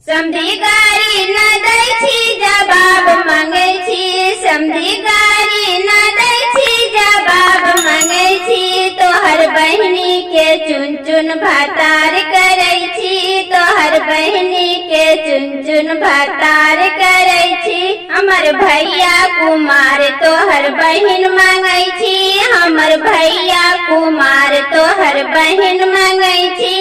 समधी गारी न दै छी जवाब मांगे छी, समधी गारी न दै छी जवाब मांगे छी। तोहर बहिनी के चुन चुन भातार करे छी, तोहर बहिनी के चुन चुन भातार करे छी। हमर भैया कुमार तोहर बहिन मांगे छी, हमर भैया कुमार तोहर बहिन मांगे छी।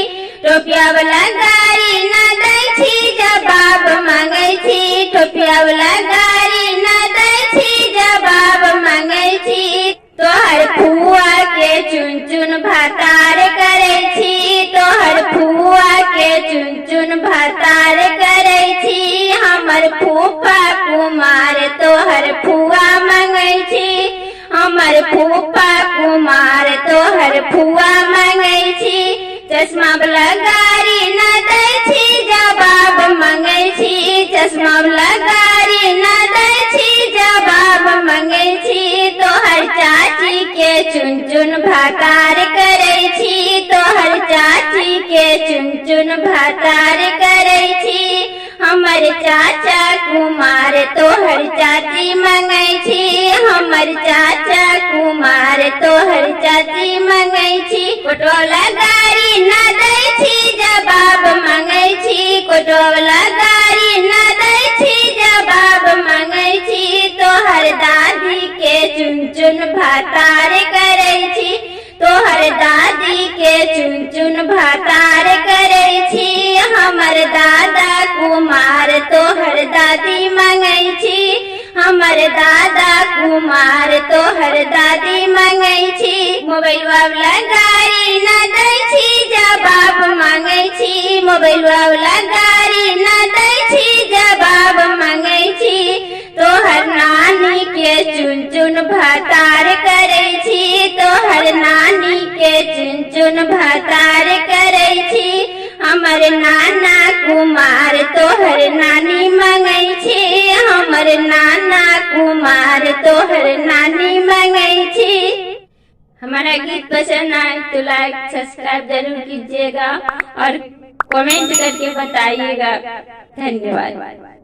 टोपिया वाला गाड़ी न दै छी जवाब मांगे छी, टोपिया वाला गाड़ी न दै छी जवाब मांगे छी। तोहर फुआ के चुन चुन भातार करे छी, तोहर फुआ के चुन चुन भातार करे छी। हमर फूफा कुमार तोहर फुआ मांगे छी, हमर फूफा कुमार तोहर फुआ मांगे छी। चश्मा वाला गाड़ी न दै छी जवाब मांगे छी, चश्मा वाला गाड़ी न दै छी जवाब मांगे छी। तोहर चाची के चुन चुन भातार करे छी, तोहर चाची के चुन चुन भातार करे छी। हमर चाचा कुमार तोहर चाची मांगे छी, हमर चाचा कुमार तोहर चाची मांगे छी। कोटवाला गाड़ी न दै छी जवाब मांगे छी, कोटवाला गाड़ी न दै छी जवाब मांगे छी। तोहर दादी के चुन चुन भातार करे छी, तोहर दादी के चुन चुन भातार करे छी। हमर दादा कुमार तोहर दादी मांगे छी, हमर दादा कुमार तोहर दादी मांगे छी। मोबाइल वाला गाड़ी न दै छी जवाब मांगे छी, मोबाइल वाला गाड़ी न दै छी जवाब मांगे छी। तोहर नानी के चुन चुन भातार करे छी, तोहर नानी के चुन चुन भातार करे छी। हमर नाना कुमार तोहर नानी मांगे छी, हमर नाना कुमार तोहर नानी मांगे छी। हमारा गीत पसंद आए तो लाइक सब्सक्राइब जरूर कीजिएगा और कमेंट करके बताइएगा। धन्यवाद।